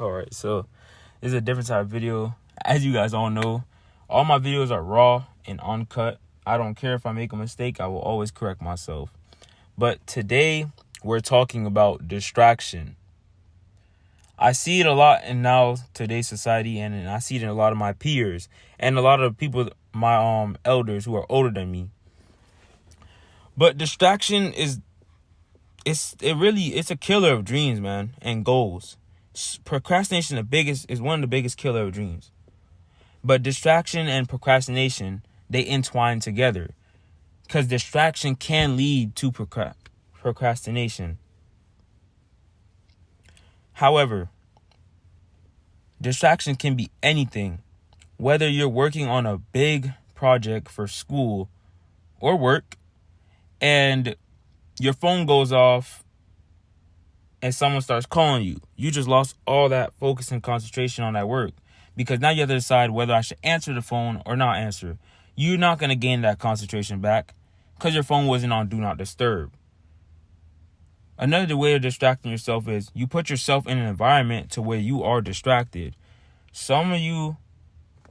Alright, so this is a different type of video. As you guys all know, all my videos are raw and uncut. I don't care if I make a mistake, I will always correct myself. But today, we're talking about distraction. I see it a lot in now today's society, and I see it in a lot of my peers and a lot of people, my elders who are older than me. But distraction it's a killer of dreams, man, and goals. Procrastination is one of the biggest killer of dreams. But distraction and procrastination, they entwine together, because distraction can lead to procrastination. However, distraction can be anything. Whether you're working on a big project for school or work, and your phone goes off and someone starts calling you, you just lost all that focus and concentration on that work, because now you have to decide whether I should answer the phone or not answer. You're not going to gain that concentration back because your phone wasn't on Do Not Disturb. Another way of distracting yourself is you put yourself in an environment to where you are distracted. Some of you,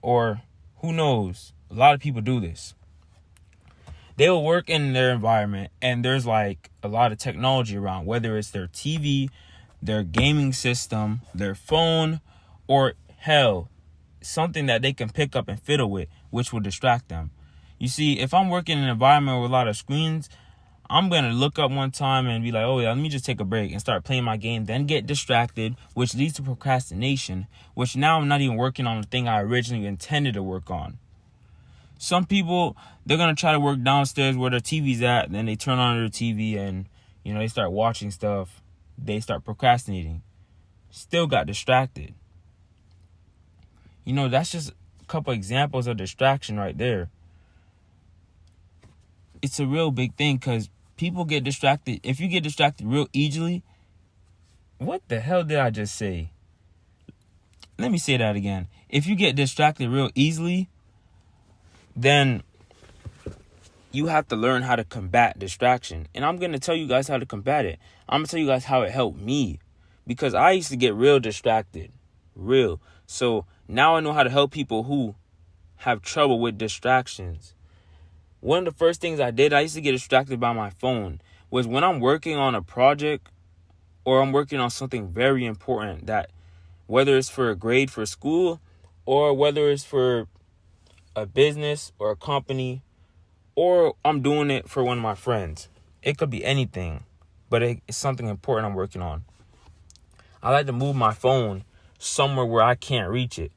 or who knows, a lot of people do this. They will work in their environment and there's like a lot of technology around, whether it's their TV, their gaming system, their phone, or hell, something that they can pick up and fiddle with, which will distract them. You see, if I'm working in an environment with a lot of screens, I'm going to look up one time and be like, oh yeah, let me just take a break and start playing my game, then get distracted, which leads to procrastination, which now I'm not even working on the thing I originally intended to work on. Some people, they're going to try to work downstairs where their TV's at, then they turn on their TV and, they start watching stuff. They start procrastinating. Still got distracted. That's just a couple examples of distraction right there. It's a real big thing because people get distracted. If you get distracted real easily, what the hell did I just say? Let me say that again. If you get distracted real easily, then you have to learn how to combat distraction. And I'm going to tell you guys how to combat it. I'm going to tell you guys how it helped me, because I used to get real distracted. Real. So now I know how to help people who have trouble with distractions. One of the first things I did, I used to get distracted by my phone, was when I'm working on a project or I'm working on something very important, that whether it's for a grade for school or whether it's for a business or a company, or I'm doing it for one of my friends. It could be anything, but it's something important I'm working on. I like to move my phone somewhere where I can't reach it,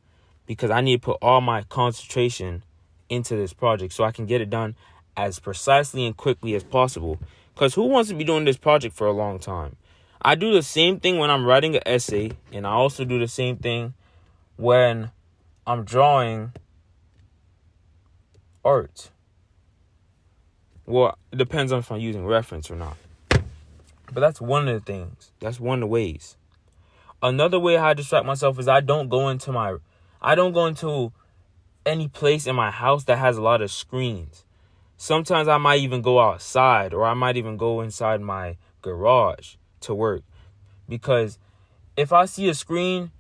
because I need to put all my concentration into this project so I can get it done as precisely and quickly as possible. Because who wants to be doing this project for a long time? I do the same thing when I'm writing an essay, and I also do the same thing when I'm drawing art. Well, it depends on if I'm using reference or not. But that's one of the things. That's one of the ways. Another way how I distract myself is I don't go into any place in my house that has a lot of screens. Sometimes I might even go outside, or I might even go inside my garage to work. Because if I see a screen,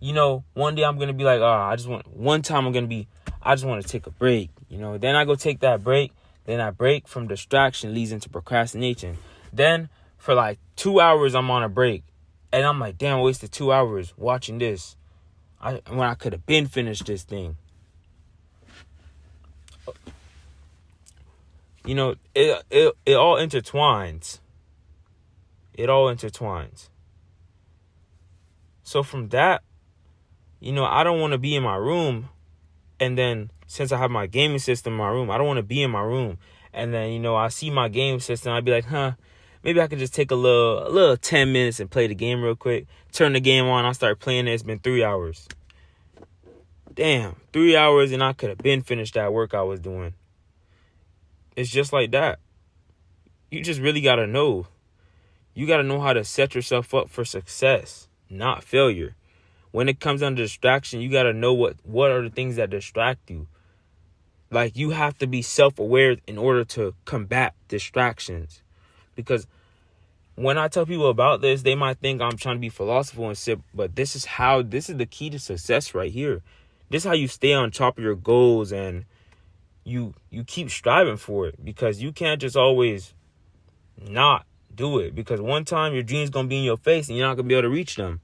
one day I'm going to be like, I just want to take a break. Then I go take that break. Then that break from distraction leads into procrastination. Then for like 2 hours, I'm on a break. And I'm like, damn, I wasted 2 hours watching this when I could have been finished this thing. It all intertwines. It all intertwines. So from that, I don't want to be in my room. And then since I have my gaming system in my room, I don't want to be in my room. And then, I see my game system. I'd be like, maybe I could just take a little 10 minutes and play the game real quick. Turn the game on. I start playing it. It's been 3 hours. Damn, 3 hours and I could have been finished that work I was doing. It's just like that. You just really got to know. You got to know how to set yourself up for success, not failure. When it comes down to distraction, you got to know what are the things that distract you. Like, you have to be self-aware in order to combat distractions. Because when I tell people about this, they might think I'm trying to be philosophical and shit, but this is the key to success right here. This is how you stay on top of your goals and you keep striving for it, because you can't just always not do it, because one time your dream's going to be in your face and you're not going to be able to reach them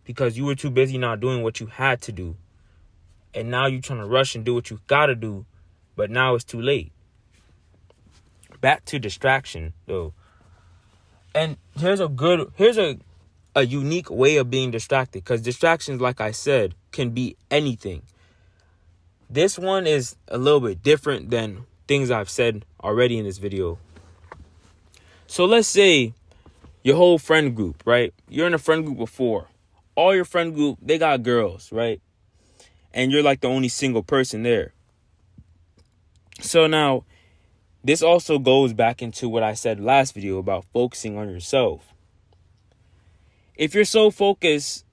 because you were too busy not doing what you had to do. And now you're trying to rush and do what you got to do, but now it's too late. Back to distraction, though. And here's a unique way of being distracted, because distractions, like I said, can be anything. This one is a little bit different than things I've said already in this video. So let's say your whole friend group, right? You're in a friend group of 4. All your friend group, they got girls, right? And you're like the only single person there. So now, this also goes back into what I said last video about focusing on yourself. If you're so focused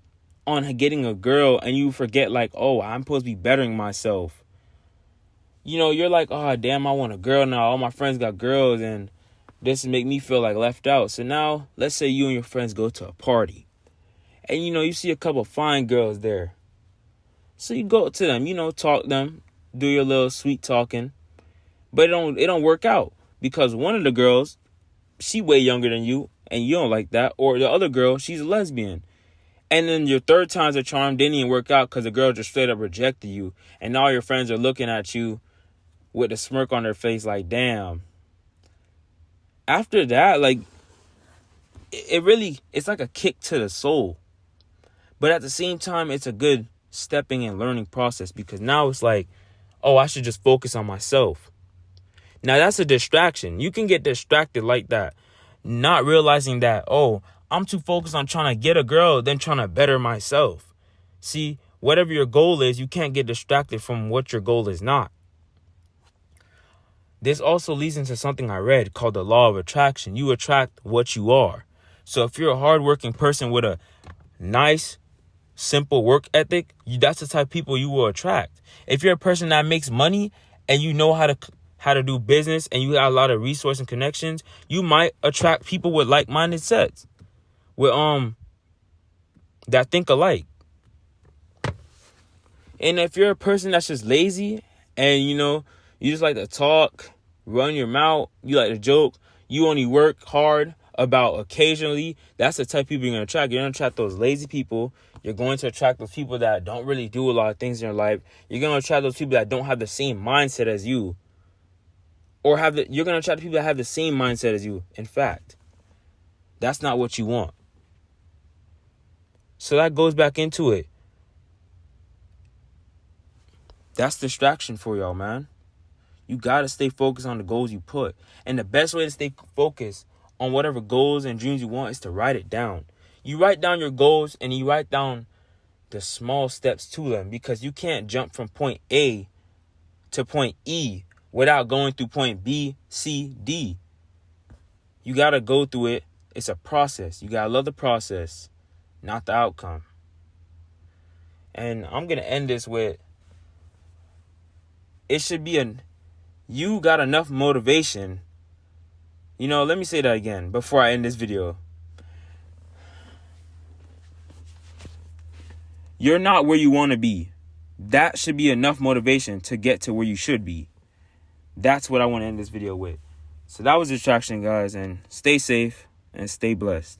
on getting a girl and you forget, like, oh, I'm supposed to be bettering myself. You know, you're like, oh, damn, I want a girl now. All my friends got girls and this make me feel like left out. So now, let's say you and your friends go to a party. And, you know, you see a couple fine girls there. So you go to them, you know, talk to them, do your little sweet talking. But it don't work out, because one of the girls, she way younger than you and you don't like that. Or the other girl, she's a lesbian. And then your third time's a charm didn't even work out because the girl just straight up rejected you. And all your friends are looking at you with a smirk on their face like, damn. After that, like, it's like a kick to the soul. But at the same time, it's a good stepping and learning process, because now it's like, oh, I should just focus on myself. Now, that's a distraction. You can get distracted like that, not realizing that, oh, I'm too focused on trying to get a girl than trying to better myself. See, whatever your goal is, you can't get distracted from what your goal is not. This also leads into something I read called the law of attraction. You attract what you are. So if you're a hardworking person with a nice, simple work ethic, that's the type of people you will attract. If you're a person that makes money and you know how to do business and you got a lot of resources and connections, you might attract people with like-minded sets, with that think alike. And if you're a person that's just lazy and, you know, you just like to talk, run your mouth, you like to joke, you only work hard about occasionally, that's the type of people you're going to attract. You're going to attract those lazy people. You're going to attract those people that don't really do a lot of things in your life. You're going to attract those people that don't have the same mindset as you. Or you're going to attract people that have the same mindset as you. In fact, that's not what you want. So that goes back into it. That's distraction for y'all, man. You got to stay focused on the goals you put. And the best way to stay focused on whatever goals and dreams you want is to write it down. You write down your goals and you write down the small steps to them, because you can't jump from point A to point E without going through point B, C, D. You got to go through it. It's a process. You got to love the process, not the outcome. And I'm going to end this with, it should be you got enough motivation. You know, let me say that again before I end this video. You're not where you want to be. That should be enough motivation to get to where you should be. That's what I want to end this video with. So that was distraction, guys, and stay safe and stay blessed.